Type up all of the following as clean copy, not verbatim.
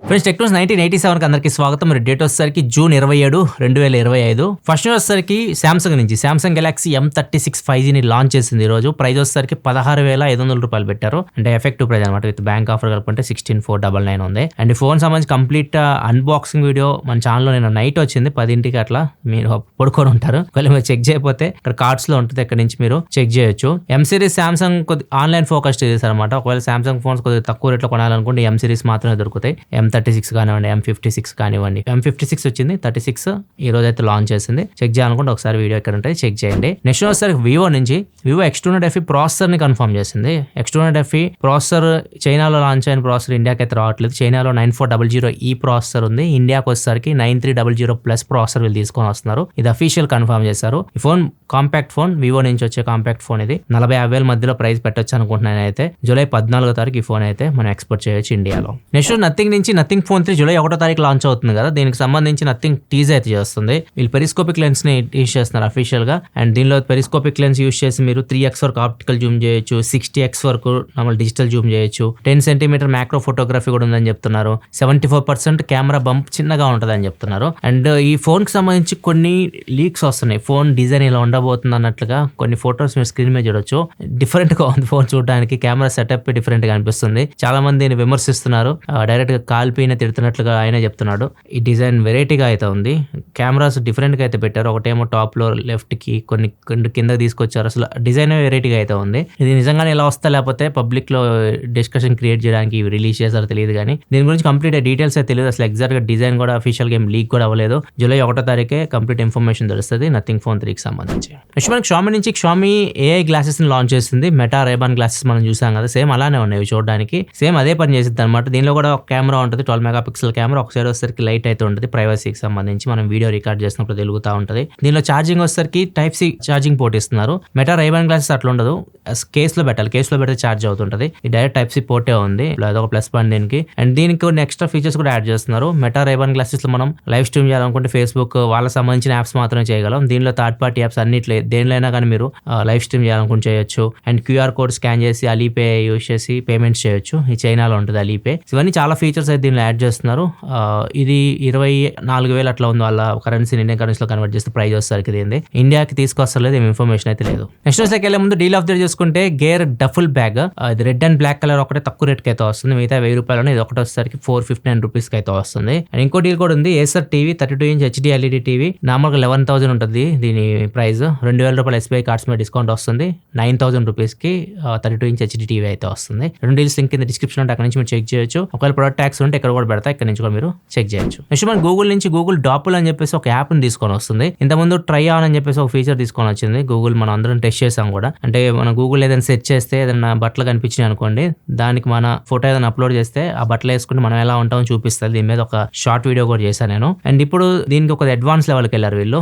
Friends Technos 1987 అందరికి స్వాగతం. మరి డేట్ వచ్చేసరికి జూన్ 27, 2025. ఫస్ట్ న్యూస్ వచ్చేసరికి సామ్సంగ్ నుంచి సామ్సంగ్ గెలాక్సీ M36 5G ని లాంచ్ చేసింది. ఈ రోజు ప్రైస్ వచ్చేసరికి 16,500 రూపాయలు పెట్టారు. అంటే ఎఫెక్టివ్ ప్రైస్ అనమాట. విత్ బ్యాంక్ ఆఫర్ కలుపుకుంటే 16,499 ఉంది. అండ్ ఈ ఫోన్ సంబంధించి కంప్లీట్ అన్బాక్సింగ్ వీడియో మన ఛానల్లో నేను నైట్ వచ్చింది 10ంటికి అట్లా. మీరు పడుకొని ఉంటారు, ఒకవేళ మీరు చెక్ చేయకపోతే ఇక్కడ కార్డ్స్ లో ఉంటుంది, ఇక్కడ నుంచి మీరు చెక్ చేయొచ్చు. M సిరీస్ సామ్సంగ్ కొద్ది ఆన్లైన్ ఫోకస్ చేశారనమాట. ఒకవేళ సామ్సంగ్ ఫోన్స్ కొద్దిగా తక్కువ రేట్లో కొనాలనుకుంటే M సిరీస్ మాత్రమే దొరుకుతాయి. M36 కానివ్వండి, M56 కానివ్వండి. M56 వచ్చింది, 36 ఈ రోజు అయితే లాంచ్ చేసింది. చెక్ చేయాలనుకుంటే ఒకసారి వీడియో ఇక్కడ ఉంటుంది, చెక్ చేయండి. నెక్స్ట్ వచ్చేసరికి వివో నుంచి వివో X200FE ప్రాసెసర్ ని కన్ఫర్మ్ చేసింది. X200FE ప్రాసెసర్ చైనాలో లాంచ్ అయిన ప్రాసెసర్ ఇండియాకి అయితే రావట్లేదు. చైనాలో 9400E ప్రాసెసర్ ఉంది. ఇండియాకి వచ్చేసరికి 9300+ ప్రాసెసర్ వీళ్ళు తీసుకొని వస్తున్నారు. ఇది అఫీషియల్ కన్ఫర్మ్ చేశారు. ఈ ఫోన్ కాంపాక్ట్ ఫోన్, వివో నుంచి వచ్చే కాంపాక్ట్ ఫోన్. ఇది 40,000 మధ్యలో ప్రైస్ పెట్టొచ్చు అనుకుంటున్నాను. అయితే జూలై 14వ తారీఖు ఈ ఫోన్ అయితే మనం ఎక్స్పోర్ట్ చేయొచ్చు ఇండియాలో. నెక్స్ట్ నథింగ్ నుంచి నథింగ్ ఫోన్ 3 జూలై 1వ తారీఖు లాంచ్ అవుతుంది కదా. దీనికి సంబంధించి నథింగ్ టీజ్ అయితే చేస్తుంది. వీళ్ళు పెరిస్కోపిక్ లెన్స్ ని యూజ్ చేస్తున్నారు అఫీషియల్ గా. అండ్ దీనిలో పెరిస్కోపిక్ లెన్స్ యూజ్ చేసి మీరు 3x వరకు ఆప్టికల్ జూమ్ చేయొచ్చు, 60x వరకు నార్మల్ డిజిటల్ జూమ్ చేయొచ్చు. 10 సెంటీమీటర్ మ్యాక్రో ఫోటోగ్రఫీ కూడా ఉందని చెప్తున్నారు. 74% కెమెరా బంప్ చిన్నగా ఉంటుందని చెప్తున్నారు. అండ్ ఈ ఫోన్ కి సంబంధించి కొన్ని లీక్స్ వస్తున్నాయి. ఫోన్ డిజైన్ ఇలా ఉండబోతుంది అన్నట్లుగా కొన్ని ఫోటోస్ మీరు స్క్రీన్ మీద చూడొచ్చు. డిఫరెంట్ గా ఉంది ఫోన్ చూడడానికి. కెమెరా సెటప్ డిఫరెంట్ గా అనిపిస్తుంది. చాలా మంది దీన్ని విమర్శిస్తున్నారు. డైరెక్ట్ గా కాల్పీన తిడుతున్నట్లుగా ఆయన చెప్తున్నాడు. ఈ డిజైన్ వెరైటీగా అయితే ఉంది. కెమెరాస్ డిఫరెంట్ గా అయితే పెట్టారు. ఒకటేమో టాప్ లో లెఫ్ట్ కి కొన్ని కింద తీసుకొచ్చారు. అసలు డిజైన్ వెరైటీగా అయితే ఉంది. ఇది నిజంగానే ఎలా వస్తా లేకపోతే పబ్లిక్ లో డిస్కషన్ క్రియేట్ చేయడానికి రిలీజ్ చేస్తారో తెలియదు, కానీ దీని గురించి కంప్లీట్ డీటెయిల్స్ అయితే తెలియదు. అసలు ఎగ్జాక్ట్ గా డిజైన్ కూడా అఫీషియల్ గా లీక్ కూడా అవ్వలేదు. జూలై 1వ తారీఖే కంప్లీట్ ఇన్ఫర్మేషన్ తెలుస్తుంది నథింగ్ ఫోన్ 3కి సంబంధించి. నెక్స్ట్ మనకి షామీ నుంచి షామీ AI గ్లాసెస్ ని లాంచ్ చేసింది. మెటా రేబాన్ గ్లాసెస్ మనం చూసాం కదా, సేమ్ అలానే ఉన్నాయి చూడడానికి. సేమ్ అదే పని చేసింది అనమాట. దీనిలో కూడా ఒక కెమెరా ఉంటుంది, 12 మెగాపిక్సెల్ కెమెరా. ఒక సైడ్ వచ్చేసరికి లైట్ అయితే ఉంటుంది. ప్రైవసీకి సంబంధించి మనం వీడియో రికార్డ్ చేసినప్పుడు తెలుగుతూ ఉంటుంది. దీనిలో ఛార్జింగ్ వచ్చేసరికి Type-C ఛార్జింగ్ పోర్ట్ ఇస్తున్నారు. మెటా రేబాన్ గ్లాసెస్ అట్లా ఉండదు, కేస్ లో పెట్టాలి. కేస్ లో పెడితే ఛార్జ్ అవుతుంటది. ఈ డైరెక్ట్ Type-C పోర్టే ఉంది, అదొక ప్లస్ పాయింట్ దీనికి. అండ్ దీనికి కొన్ని ఎక్స్ట్రా ఫీచర్స్ కూడా యాడ్ చేస్తున్నారు. మెటా రేబాన్ గ్లాసెస్ లో మనం లైవ్ స్ట్రీమ్ చేయాలనుకుంటే ఫేస్బుక్ వాళ్ళకి సంబంధించిన యాప్స్ మాత్రమే చేయగలం. దీనిలో థర్డ్ పార్టీ యాప్స్ అన్నిట్లో దేనిలో కానీ మీరు లైవ్ స్ట్రీమ్ చేయాలనుకుంటే చేయొచ్చు. అండ్ QR కోడ్ స్కాన్ చేసి అలీపే యూజ్ చేసి పేమెంట్స్ చేయొచ్చు. ఈ చైనాలో ఉంటుంది అలీపే. ఇవన్నీ చాలా ఫీచర్స్ అయితే దీనిలో యాడ్ చేస్తున్నారు. ఇది 24,000 అట్లా ఉంది. వాళ్ళ కరెన్సీ ఇండియన్ కరెన్సీలో కన్వర్ట్ చేస్తే ప్రైస్ వచ్చేసరికి ఇది ఇండియాకి తీసుకొస్తలేదు, ఏం ఇన్ఫర్మేషన్ అయితే లేదు. నెక్స్ట్ వచ్చేకి వెళ్ళే ముందు డీల్ ఆఫ్ ది డే చూసుకుంటే గేర్ డఫుల్ బ్యాగ్. ఇది రెడ్ అండ్ బ్లాక్ కలర్ ఒకటే తక్కువ రేట్కి అయితే వస్తుంది. మిగతా 1,000 రూపాయలు. ఇది ఒకటి వచ్చేసరికి 459 రూపీస్కి అయితే వస్తుంది. అండ్ ఇంకో డీల్ కూడా ఉంది. Acer TV 32 inch HD LED TV నార్మల్గా 11,000 ఉంటుంది. దీని ప్రైస్ 2,000 రూపాయలు SBI కార్డ్స్ మీద డిస్కౌంట్ వస్తుంది. 9,000 రూపీస్కి 32 ఇంచ్ HD టీవీ అయితే వస్తుంది. రెండు డీల్స్ లింక్ కింద డిస్క్రిప్షన్ ఉంటే అక్కడ నుంచి మీరు చెక్ చేయొచ్చు. ఒకవేళ ప్రొడక్ట్ ట్యాక్స్ ఉంటే ఇక్కడ కూడా పెడతా, ఇక్కడ నుంచి కూడా మీరు చెక్ చేయొచ్చు. నెక్స్ట్ మన గూగుల్ నుంచి గూగుల్ డాపుల్ అని చెప్పేసి ఒక యాప్ ని తీసుకొని వస్తుంది. ఇంతకుముందు ట్రై ఆన్ అని చెప్పేసి ఒక ఫీచర్ తీసుకొని వచ్చింది గూగుల్. మనం అందరం టెస్ట్ చేసాం కూడా. అంటే మన గూగుల్ ఏదైనా సెర్చ్ చేస్తే ఏదైనా బట్టలు కనిపించినాయి అనుకోండి, దానికి మన ఫోటో ఏదైనా అప్లోడ్ చేస్తే ఆ బట్టలు వేసుకుంటే మనం ఎలా ఉంటామో చూపిస్తుంది. దీని మీద ఒక షార్ట్ వీడియో కూడా చేశాను నేను. అండ్ ఇప్పుడు దీనికి ఒక అడ్వాన్స్ లెవెల్కి వెళ్ళారు వీళ్ళు.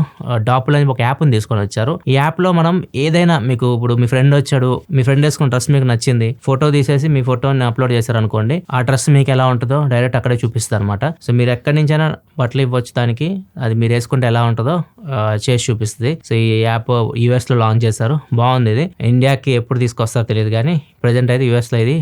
డాపుల్ అని ఒక యాప్ ని తీసుకొని వచ్చారు. ఈ యాప్ లో మనం ఏదైనా మీకు ఇప్పుడు మీ ఫ్రెండ్ వచ్చాడు, మీ ఫ్రెండ్ వేసుకున్న డ్రెస్ మీకు నచ్చింది, ఫోటో తీసేసి మీ ఫోటోని అప్లోడ్ చేశారు అనుకోండి, ఆ డ్రెస్ మీకు ఎలా ఉంటుందో డైరెక్ట్ అక్కడే చూపిస్తారు అనమాట. సో మీరు ఎక్కడి నుంచైనా బట్టలు ఇవ్వచ్చు దానికి, అది మీరు వేసుకుంటే ఎలా ఉంటుందో చేసి చూపిస్తుంది. సో ఈ యాప్ US లో లాంచ్ చేశారు. బాగుంది. ఇది ఇండియాకి ఎప్పుడు తీసుకొస్తారో తెలియదు, కానీ ప్రెజెంట్ అయితే US లో ఇది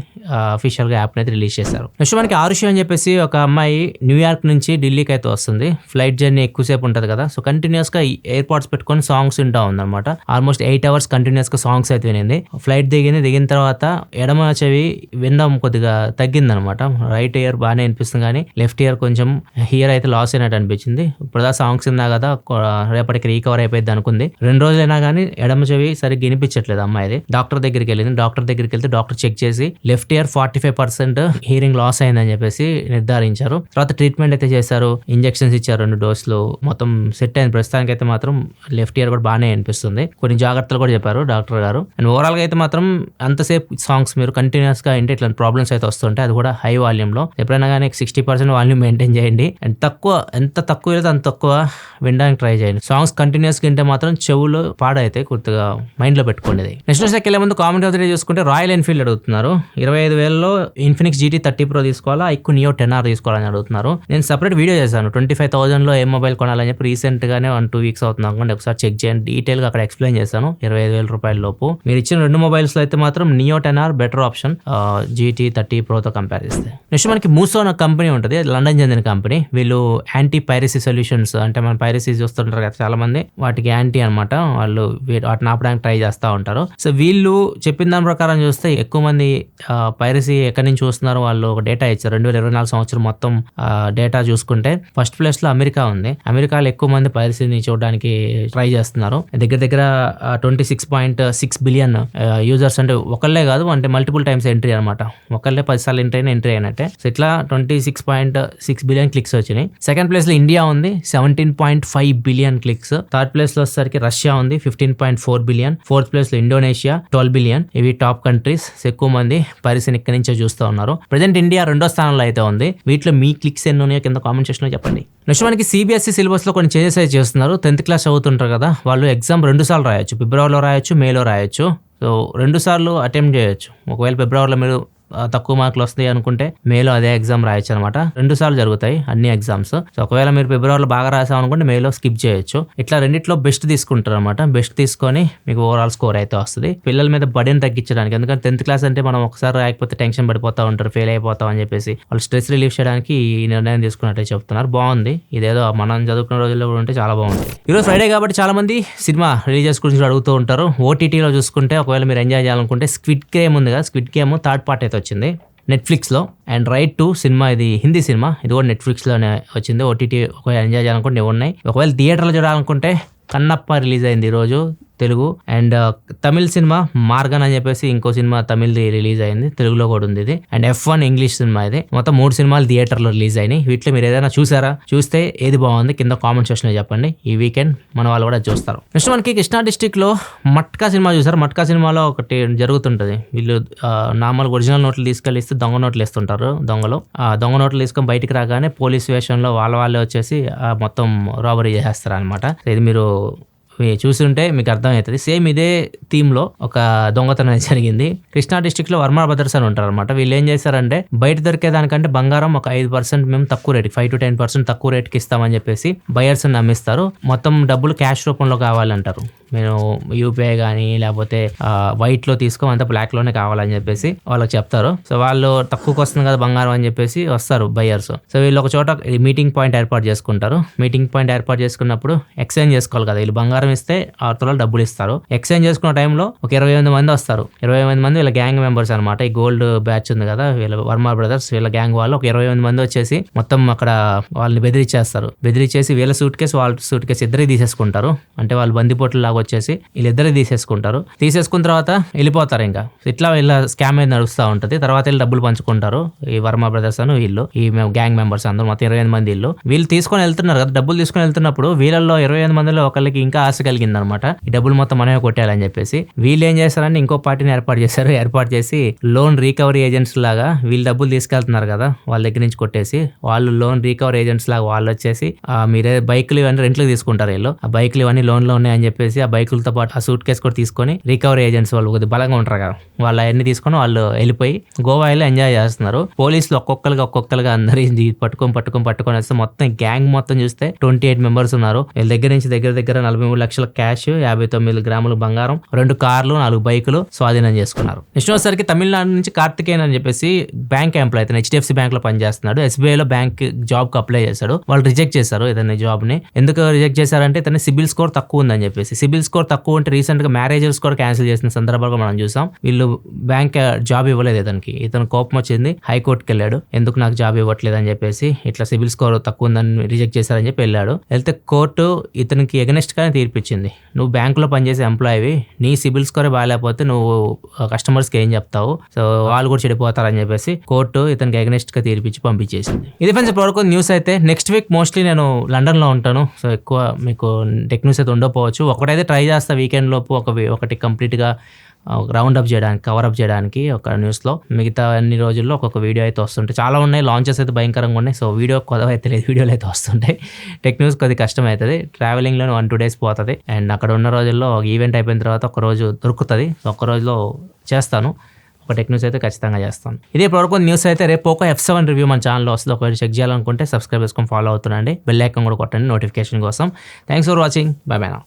అఫీషియల్ గా యాప్ అయితే రిలీజ్ చేశారు. నెక్స్ట్ మనకి ఆరుషి అని చెప్పేసి ఒక అమ్మాయి న్యూయార్క్ నుంచి ఢిల్లీకి అయితే వస్తుంది. ఫ్లైట్ జర్నీ ఎక్కువసేపు ఉంటుంది కదా, సో కంటిన్యూస్ గా ఎయిర్పోర్ట్స్ పెట్టుకొని సాంగ్స్ వింటా ఉంది అనమాట. ఆల్మోస్ట్ 8 hours కంటిన్యూస్ గా సాంగ్స్ అయితే వినింది. ఫ్లైట్ దిగిన తర్వాత ఎడమ చెవి వినడం కొద్దిగా తగ్గింది అనమాట. రైట్ ఇయర్ బాగానే అనిపిస్తుంది, కానీ లెఫ్ట్ ఇయర్ కొంచెం హియర్ అయితే లాస్ అయినట్టు అనిపించింది. ఇప్పుడు సాంగ్స్ విన్నా కదా, రేపటికి రీకవర్ అయిపోయింది అనుకుంది. 2 రోజులైనా కానీ ఎడమ చెవి సరిగ్గా వినిపించట్లేదు అమ్మాయిది. డాక్టర్ దగ్గరికి వెళ్ళింది. డాక్టర్ దగ్గరికి వెళ్తే డాక్టర్ చెక్ చేసి లెఫ్ట్ ఇయర్ 45% హియరింగ్ లాస్ అయిందని చెప్పేసి నిర్ధారించారు. తర్వాత ట్రీట్మెంట్ అయితే చేశారు, ఇంజెక్షన్స్ ఇచ్చారు 2 డోసులు. మొత్తం సెట్ అయింది. ప్రస్తుతానికి అయితే మాత్రం లెఫ్ట్ ఇయర్ కూడా బాగానే అనిపిస్తుంది. కొన్ని జాగ్రత్తలు కూడా చెప్పారు డాక్టర్ గారు. అండ్ ఓవరాల్ గా అయితే మాత్రం అంతసేపు సాంగ్స్ మీరు కంటిన్యూస్ గా ఇంటే ఇట్లా ప్రాబ్లమ్స్ అయితే వస్తుంటాయి. అది కూడా హై వాల్యూమ్ లో. ఎప్పుడైనా కానీ 60% వాల్యూమ్ మెయింటైన్ చేయండి. అండ్ ఎంత తక్కువ అయితే అంత తక్కువ వినడానికి ట్రై చేయండి. సాంగ్స్ కంటిన్యూస్ గా వింటే మాత్రం చెవులు పాడైతే కొద్దిగా మైండ్ లో పెట్టుకోండి. నెక్స్ట్ వెళ్ళే ముందు కామెంట్ అవుతుంది చూసుకుంటే రాయల్ ఎన్ఫీల్డ్ అడుగుతున్నారు. 25,000లో ఇన్ఫినిక్స్ GT 30 Pro తీసుకోవాలా, ఐక్యూ నియో 10R తీసుకోవాలని అడుగుతున్నారు. నేను సెపరేట్ వీడియో చేశాను 25,000లో ఏ మొబైల్ కొనాలని చెప్పి. రీసెంట్ గానే 1-2 weeks అవుతుంది అనుకోండి. ఒకసారి చెక్ చేయండి, డీటెయిల్ గా అక్కడ ఎక్స్ప్లెయిన్ చేశాను. 25,000 రూపాయల లోపు మీరు ఇచ్చిన 2 మొబైల్స్ లో అయితే మాత్రం neo 10R better option GT 30 Pro తో కంపేర్ చేస్తే. నెక్స్ట్ మనకి మూసోన్ అనే కంపెనీ ఉంటుంది, లండన్ చెందిన కంపెనీ. వీళ్ళు యాంటీ పైరసీ సొల్యూషన్స్, అంటే మనం పైరసీ చూస్తుంటారు కదా చాలా మంది, వాటికి యాంటీ అనమాట. వాళ్ళు వాటిని ఆపడానికి ట్రై చేస్తూ ఉంటారు. సో వీళ్ళు చెప్పిన దాని ప్రకారం చూస్తే ఎక్కువ మంది పైరసీ ఎక్కడి నుంచి చూస్తున్నారు, వాళ్ళు ఒక డేటా ఇచ్చారు. 2024 సంవత్సరం మొత్తం డేటా చూసుకుంటే ఫస్ట్ ప్లేస్ లో అమెరికా ఉంది. అమెరికాలో ఎక్కువ మంది పైరసీని చూడడానికి ట్రై చేస్తున్నారు. దగ్గర 26.6 బిలియన్ యూజర్స్, అంటే ఒకళ్ళే కాదు, అంటే మల్టిపుల్ టైమ్స్ ఎంట్రీ అనమాట. ఒకళ్ళే 10 సార్లు ఎంట్రీ అయినట్టే. సో ఇట్లా 26.6 బిలియన్ క్లిక్స్ వచ్చినాయి. సెకండ్ ప్లేస్ లో ఇండియా ఉంది, 17.5 బిలియన్ క్లిక్స్. థర్డ్ ప్లేస్ లో వచ్చేసరికి రష్యా ఉంది, 15.4 బిలియన్. ఫోర్త్ ప్లేస్ లో ఇండోనేషియా 12 బిలియన్. ఇవి టాప్ కంట్రీస్. ఎక్కువ మంది పైరసీని ఇక్కడి నుంచే చూస్తూ ఉన్నారు. ప్రజెంట్ ఇండియా 2వ స్థానంలో అయితే ఉంది. వీటిలో మీ క్లిక్స్ ఎన్ని ఉన్నాయో కింద కామెంట్ సెక్షన్ లో చెప్పండి. నెక్స్ట్ మనకి సిబిఎస్ఈ సిలబస్ లో కొన్ని చేంజెస్ అయితే చేస్తున్నారు. 10th క్లాస్ చదువుతుంటారు కదా, వాళ్ళు ఎగ్జామ్ 2 సార్లు రాయొచ్చు. ఫిబ్రవరిలో రాయొచ్చు, మేలో రాయొచ్చు. సో 2 సార్లు అటెంప్ట్ చేయొచ్చు. ఒకవేళ ఫిబ్రవరిలో మీరు తక్కువ మార్కులు వస్తాయి అనుకుంటే మేలో అదే ఎగ్జామ్ రాయొచ్చు అనమాట. 2 సార్లు జరుగుతాయి అన్ని ఎగ్జామ్స్. సో ఒకవేళ మీరు ఫిబ్రవరిలో బాగా రాసాం అనుకుంటే మేలో స్కిప్ చేయొచ్చు. ఇట్లా రెండిట్లో బెస్ట్ తీసుకుంటారు అనమాట. బెస్ట్ తీసుకొని మీకు ఓవరాల్ స్కోర్ అయితే వస్తుంది. పిల్లల మీద బర్డెన్ తగ్గించడానికి, ఎందుకంటే 10th క్లాస్ అంటే మనం ఒకసారి రాయకపోతే టెన్షన్ పడిపోతా ఉంటారు, ఫెయిల్ అయిపోతాం అని చెప్పేసి వాళ్ళు స్ట్రెస్ రిలీఫ్ చేయడానికి ఈ నిర్ణయం తీసుకున్నట్టే చెప్తున్నారు. బాగుంది. ఇదేదో మనం చదువుకున్న రోజుల్లో కూడా ఉంటే చాలా బాగుంది. ఈరోజు ఫ్రైడే కాబట్టి చాలా మంది సినిమా రిలీజెస్ గురించి అడుగుతూ ఉంటారు. ఓటీటీలో చూసుకుంటే ఒకవేళ మీరు ఎంజాయ్ చేయాలనుకుంటే స్క్విడ్ గేమ్ ఉంది కదా, స్క్విడ్ గేమ్ థర్డ్ పార్ట్ అయితే వచ్చింది నెట్ఫ్లిక్స్లో. అండ్ రైట్ టు సినిమా, ఇది హిందీ సినిమా, ఇది కూడా నెట్ఫ్లిక్స్లోనే వచ్చింది. ఓటీటీ ఒకవేళ ఎంజాయ్ చేయాలనుకుంటే ఉన్నాయి. ఒకవేళ థియేటర్లో చూడాలనుకుంటే కన్నప్ప రిలీజ్ అయింది ఈరోజు తెలుగు. అండ్ తమిళ్ సినిమా మార్గన్ అని చెప్పేసి ఇంకో సినిమా తమిళ్ది రిలీజ్ అయింది, తెలుగులో కూడా ఉంది ఇది. అండ్ F1 ఇంగ్లీష్ సినిమా ఇది. మొత్తం 3 సినిమాలు థియేటర్లో రిలీజ్ అయినాయి. వీటిలో మీరు ఏదైనా చూసారా, చూస్తే ఏది బాగుంది కింద కామెంట్ సెక్షన్లో చెప్పండి. ఈ వీకెండ్ మన వాళ్ళు కూడా చూస్తారు. నెక్స్ట్ మనకి కృష్ణా డిస్టిక్ లో మట్కా సినిమా చూసారు. మట్కా సినిమాలో ఒకటి జరుగుతుంటది, వీళ్ళు నార్మల్ ఒరిజినల్ నోట్లు తీసుకెళ్ళిస్తే దొంగ నోట్లు ఇస్తుంటారు దొంగలు. దొంగ నోట్లు తీసుకొని బయటికి రాగానే పోలీస్ వేషంలో వాళ్ళే వచ్చేసి మొత్తం రాబరీ చేసేస్తారు అనమాట. ఇది మీరు చూస్తుంటే మీకు అర్థమవుతుంది. సేమ్ ఇదే థీమ్ లో ఒక దొంగతనం జరిగింది. కృష్ణా డిస్ట్రిక్ట్ లో వర్మ బ్రదర్స్ అని ఉంటారు అనమాట. వీళ్ళు ఏం చేస్తారంటే బయట దొరికే దానికంటే బంగారం ఒక 5% మేము తక్కువ రేట్, 5 to 10% తక్కువ రేట్కి ఇస్తామని చెప్పేసి బయర్స్ నమ్మిస్తారు. మొత్తం డబ్బులు క్యాష్ రూపంలో కావాలంటారు. మేము యూపీఐ కానీ లేకపోతే వైట్ లో తీసుకో, అంతా బ్లాక్ లోనే కావాలని చెప్పేసి వాళ్ళకి చెప్తారు. సో వాళ్ళు తక్కువకి వస్తుంది కదా బంగారం అని చెప్పేసి వస్తారు బయర్స్. సో వీళ్ళు ఒక చోట మీటింగ్ పాయింట్ ఏర్పాటు చేసుకుంటారు. మీటింగ్ పాయింట్ ఏర్పాటు చేసుకున్నప్పుడు ఎక్స్చేంజ్ చేసుకోవాలి కదా, వీళ్ళు బంగారం ఇస్తే అవతల డబ్బులు ఇస్తారు. ఎక్స్చేంజ్ చేసుకున్న టైంలో ఒక 28 మంది వస్తారు. 28 మంది వీళ్ళ గ్యాంగ్ మెంబర్స్ అనమాట. ఈ గోల్డ్ బ్యాచ్ ఉంది కదా, వీళ్ళ వర్మ బ్రదర్స్, వీళ్ళ గ్యాంగ్ వాళ్ళు ఒక 28 మంది వచ్చేసి మొత్తం అక్కడ వాళ్ళని బెదిరించేస్తారు. బెదిరించేసి వీళ్ళ సూట్ కేసు వాళ్ళ సూట్ కేసు ఇద్దరికి తీసేసుకుంటారు. అంటే వాళ్ళు బందిపోట్లు లాగా వచ్చేసి వీళ్ళిద్దరికి తీసేసుకుంటారు. తీసేసుకున్న తర్వాత వెళ్ళిపోతారు. ఇంకా ఇట్లా వీళ్ళ స్కామ్ అయితే నడుస్తూ ఉంటుంది. తర్వాత వీళ్ళు డబ్బులు పంచుకుంటారు. ఈ వర్మ బ్రదర్స్ అని వీళ్ళు, ఈ గ్యాంగ్ మెంబర్స్ అందరూ మొత్తం 28 మంది వీళ్ళు తీసుకొని వెళ్తున్నారు కదా. డబ్బులు తీసుకొని వెళ్తున్నప్పుడు వీళ్ళల్లో 28 మందిలో ఒకరికి ఇంకా ఆశ కలిగిందనమాట, ఈ డబ్బులు మొత్తం మనమే కొట్టేయాలని చెప్పేసి. వీళ్ళు ఏం చేస్తారంటే ఇంకో పార్టీని ఏర్పాటు చేశారు. ఏర్పాటు చేసి లోన్ రికవరీ ఏజెంట్స్ లాగా వీళ్ళు డబ్బులు తీసుకెళ్తున్నారు కదా వాళ్ళ దగ్గర నుంచి కొట్టేసి, వాళ్ళు లోన్ రికవరీ ఏజెంట్స్ లాగా వాళ్ళు వచ్చేసి మీరే బైకులు ఇవన్నీ రెంట్లకు తీసుకుంటారు. వీళ్ళు ఆ బైకులు ఇవన్నీ లోన్ లో ఉన్నాయని చెప్పేసి ఆ బైకులతో పాటు ఆ సూట్ కేసు కూడా తీసుకొని రికవరీ ఏజెంట్స్ వాళ్ళు కొద్దిగా బలంగా ఉంటారు కదా, వాళ్ళు అవన్నీ తీసుకొని వాళ్ళు వెళ్ళిపోయి గోవాలో ఎంజాయ్ చేస్తున్నారు. పోలీసులు ఒక్కొక్కరుగా అందరి పట్టుకొని వస్తే మొత్తం గ్యాంగ్ మొత్తం చూస్తే 28 మెంబర్స్ ఉన్నారు. వీళ్ళ దగ్గర నుంచి దగ్గర 43 లక్షల క్యాష్, 59 గ్రాముల బంగారం, 2 కార్లు, 4 బైకులు స్వాధీనం చేసుకున్నారు. నెక్స్ట్ వచ్చేసరికి తమిళనాడు నుంచి కార్తికేయన్ అని చెప్పేసి బ్యాంక్ ఎంప్లాయ్, అయితే HDFC బ్యాంక్ లో పనిచేస్తున్నాడు. SBI లో బ్యాంక్ జాబ్ కు అప్లై చేశాడు. వాళ్ళు రిజెక్ట్ చేశారు ఇతని జాబ్ ని. ఎందుకు రిజెక్ట్ చేశారంటే ఇతని సిబిల్ స్కోర్ తక్కువ ఉందని చెప్పేసి. సిబిల్ స్కోర్ తక్కువ ఉంటే రీసెంట్ గా మ్యారేజెస్ కూడా క్యాన్సిల్ చేసిన సందర్భాలు మనం చూసాం. వీళ్ళు బ్యాంక్ జాబ్ ఇవ్వలేదు ఇతనికి. ఇతను కోపం వచ్చింది, హైకోర్టుకి వెళ్ళాడు. ఎందుకు నాకు జాబ్ ఇవ్వట్లేదు అని చెప్పేసి, ఇట్లా సిబిల్ స్కోర్ తక్కువ ఉందని రిజెక్ట్ చేశారని చెప్పి వెళ్ళాడు. వెళ్తే కోర్టు ఇతనికి ఎగనెస్ట్ గానే తీర్పిచ్చింది. నువ్వు బ్యాంకులో పనిచేసే ఎంప్లాయీవి, నీ సిబిల్ స్కోరే బాగాలేకపోతే నువ్వు కస్టమర్స్కి ఏం చెప్తావు, సో వాళ్ళు కూడా చెడిపోతారని చెప్పేసి కోర్టు ఇతనికి ఎగనెస్ట్ గా తీర్పిచ్చి పంపించేసింది. ఇది ఫ్రెండ్స్ ఇప్పటివరకు న్యూస్ అయితే. నెక్స్ట్ వీక్ మోస్ట్లీ నేను లండన్ లో ఉంటాను. సో ఎక్కువ మీకు టెక్ న్యూస్ అయితే ఉండకపోవచ్చు. ఒకటైతే ట్రై చేస్తా వీకెండ్ లోపు ఒకటి కంప్లీట్ గా రౌండ్ అప్ చేయడానికి, కవర్ అప్ చేయడానికి ఒక న్యూస్లో. మిగతా అన్ని రోజుల్లో ఒక్కొక్క వీడియో అయితే వస్తుంటాయి. చాలా ఉన్నాయి, లాంచెస్ అయితే భయంకరంగా ఉన్నాయి. సో వీడియో కొద్దిగా అయితే లేదు, వీడియోలు అయితే వస్తుంటాయి. టెక్ న్యూస్ కొద్దిగా కష్టం అవుతుంది. ట్రావెలింగ్లో 1-2 days పోతుంది. అండ్ అక్కడ ఉన్న రోజుల్లో ఈవెంట్ అయిపోయిన తర్వాత ఒక రోజు దొరుకుతుంది. ఒక్క రోజులో చేస్తాను, ఒక టెక్ న్యూస్ అయితే ఖచ్చితంగా చేస్తాను. ఇదే ఇప్పటివరకు న్యూస్ అయితే. రేపు పోకో F7 రివ్యూ మన ఛానల్లో వస్తుంది. ఒకవేళ చెక్ చేయాలనుకుంటే సబ్స్క్రైబ్ చేసుకొని ఫాలో అవుతుండండి. బెల్ ఐకాన్ కూడా కొట్టండి నోటిఫికేషన్ కోసం. Thanks for watching. By by now.